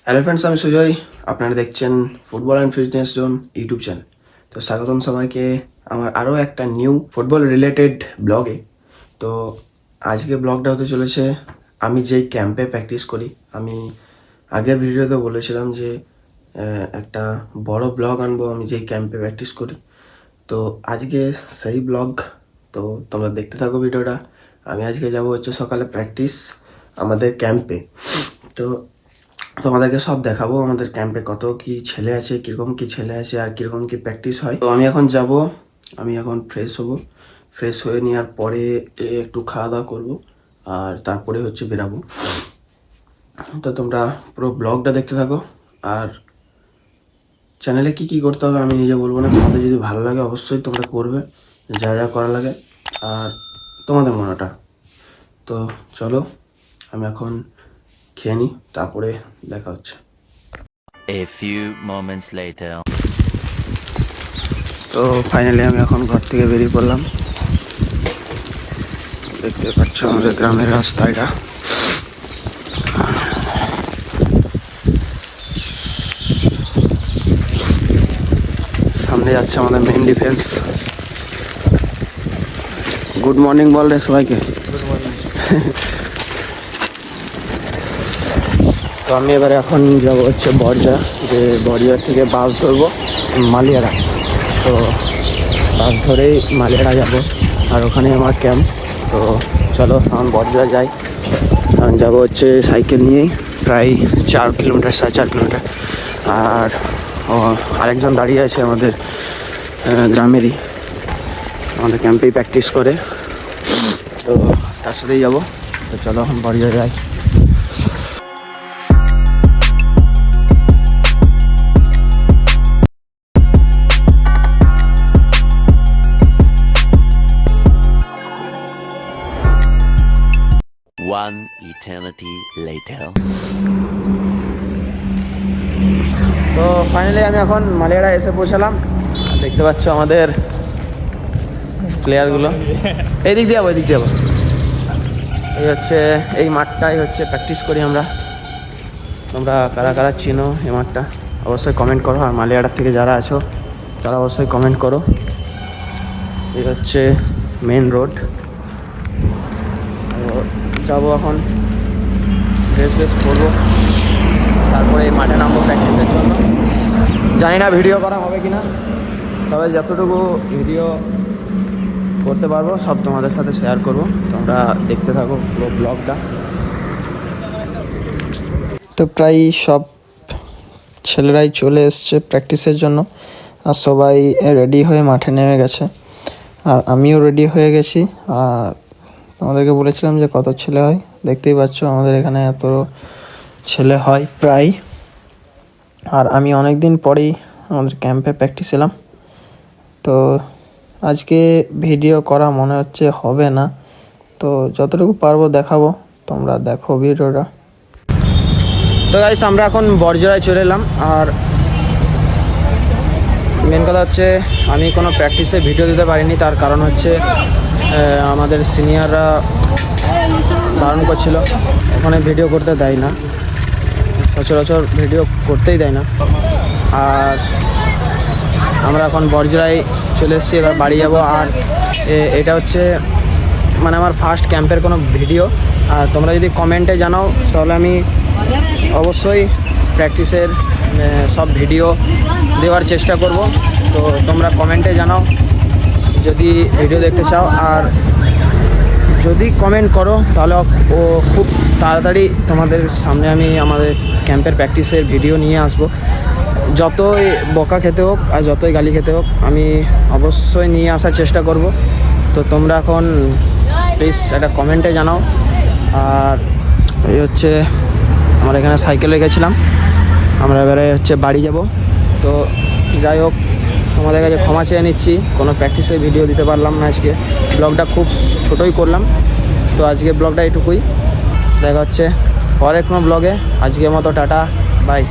Hello friends, আমি সুজয়। আপনারা দেখছেন football and fitness zone YouTube channel. তো স্বাগতম সবাইকে আমার আরও একটা নিউ ফুটবল রিলেটেড ব্লগে। তো আজকে ব্লগটা হতে চলেছে আমি যেই ক্যাম্পে প্র্যাকটিস করি। আমি আগের ভিডিওতে বলেছিলাম যে একটা বড় ব্লগ আনবো আমি যেই ক্যাম্পে প্র্যাকটিস করি। তো আজকে সেই ব্লগ, তো তোমরা দেখতে থাকো ভিডিওটা। আমি আজকে যাব হচ্ছে সকালে প্র্যাকটিস আমাদের ক্যাম্পে। তো তোমাদেরকে সব দেখাবো আমাদের ক্যাম্পে কত কি ছেলে আছে, কীরকম কি ছেলে আছে আর কীরকম কি প্র্যাকটিস হয়। তো আমি এখন যাব, আমি এখন ফ্রেশ হব। ফ্রেশ হয়ে নেওয়ার পরে একটু খাওয়া দাওয়া করবো আর তারপরে হচ্ছে বেরাবো। তো তোমরা পুরো ব্লগটা দেখতে থাকো। আর চ্যানেলে কি কি করতে হবে আমি নিজে বলবো না, তোমাদের যদি ভালো লাগে অবশ্যই তোমরা করবে যা যা করা লাগে আর তোমাদের মনেটা। তো চলো আমি এখন খেয়ে নিই, তারপরে দেখা হচ্ছে। A few moments later. তো ফাইনালি আমি এখন ঘর থেকে বেরিয়ে পড়লাম। দেখতে পাচ্ছ আমাদের গ্রামের রাস্তা এটা। সামনে যাচ্ছে আমাদের মেইন ডিফেন্স। গুড মর্নিং বল রে সবাইকে। তো আমি এবারে এখন যাবো হচ্ছে বরজা, যে বরজা থেকে বাস ধরবো মালিয়ারা। তো বাস ধরেই মালিয়ারা যাব আর ওখানে আমার ক্যাম্প। তো চলো এখন বরজা যাই। এখন যাবো হচ্ছে সাইকেল নিয়েই প্রায় 4 কিলোমিটার, 4.5 কিলোমিটার। আর আরেকজন দাঁড়িয়ে আছে আমাদের গ্রামেরই, আমাদের ক্যাম্পেই প্র্যাকটিস করে। তো তার সাথেই যাবো। তো চলো এখন বরজা যাই। One eternity later. তো ফাইনালি আমি এখন মালিয়াড়া এসে পৌঁছালাম। দেখতে পাচ্ছ আমাদের প্লেয়ারগুলো। এই দিক দিয়ে যাবো, এই দিক দিয়ে যাবো। এই হচ্ছে এই মাঠটাই হচ্ছে প্র্যাকটিস করি আমরা। তোমরা কারা কারা চিনো এই মাঠটা অবশ্যই কমেন্ট করো, আর মালিয়াড়ার থেকে যারা আছো তারা অবশ্যই কমেন্ট করো। এই হচ্ছে মেন রোড। যাবো এখন, ড্রেস পরবো, তারপরে এই মাঠে নামবো প্র্যাকটিসের জন্য। জানি না ভিডিও করা হবে কি না, তবে যতটুকু ভিডিও করতে পারবো সব তোমাদের সাথে শেয়ার করবো। তোমরা দেখতে থাকো পুরো ব্লগটা। তো প্রায় সব ছেলেরাই চলে এসছে প্র্যাকটিসের জন্য, আর সবাই রেডি হয়ে মাঠে নেমে গেছে, আর আমিও রেডি হয়ে গেছি। আর তোমাদেরকে বলেছিলাম যে কত ছেলে হয়, দেখতেই পাচ্ছ আমাদের এখানে এত ছেলে হয় প্রায়। আর আমি অনেক দিন পরেই আমাদের ক্যাম্পে প্র্যাকটিস এলাম। তো আজকে ভিডিও করা মনে হচ্ছে হবে না, তো যতটুকু পারবো দেখাবো, তোমরা দেখো ভিডিওটা। তো গাইস আমরা এখন বরজরায় চলে এলাম। আর মেন কথা হচ্ছে আমি কোনো প্র্যাকটিসে ভিডিও দিতে পারিনি, তার কারণ হচ্ছে আমাদের সিনিয়ররা বারণ করছিল, ওখানে ভিডিও করতে দেয় না, সচরাচর ভিডিও করতেই দেয় না। আর আমরা এখন বরজরায় চলে এসেছি, এবার বাড়ি যাব। আর এটা হচ্ছে মানে আমার ফার্স্ট ক্যাম্পের কোনো ভিডিও। আর তোমরা যদি কমেন্টে জানাও তাহলে আমি অবশ্যই প্র্যাকটিসের সব ভিডিও দেওয়ার চেষ্টা করব। তো তোমরা কমেন্টে জানাও যদি ভিডিও দেখতে চাও। আর যদি কমেন্ট করো তাহলে খুব তাড়াতাড়ি তোমাদের সামনে আমি আমাদের ক্যাম্পের প্র্যাকটিসের ভিডিও নিয়ে আসবো। যতই বকা খেতে হোক আর যতই গালি খেতে হোক আমি অবশ্যই নিয়ে আসার চেষ্টা করব। তো তোমরা এখন প্লিজ একটা কমেন্টে জানাও। আর এই হচ্ছে আমরা এখানে সাইকেল রেখেছিলাম, আমরা এবারে হচ্ছে বাড়ি যাব। তো যাই হোক, তোমাদের কাছে ক্ষমা চেয়ে নিচ্ছি, কোনো প্র্যাকটিসের ভিডিও দিতে পারলাম না আজকে। ব্লগটা খুব ছোটোই করলাম। তো আজকে ব্লগটা এটুকুই, দেখা হচ্ছে পরের কোনো ব্লগে। আজকের মতো টাটা, বাই।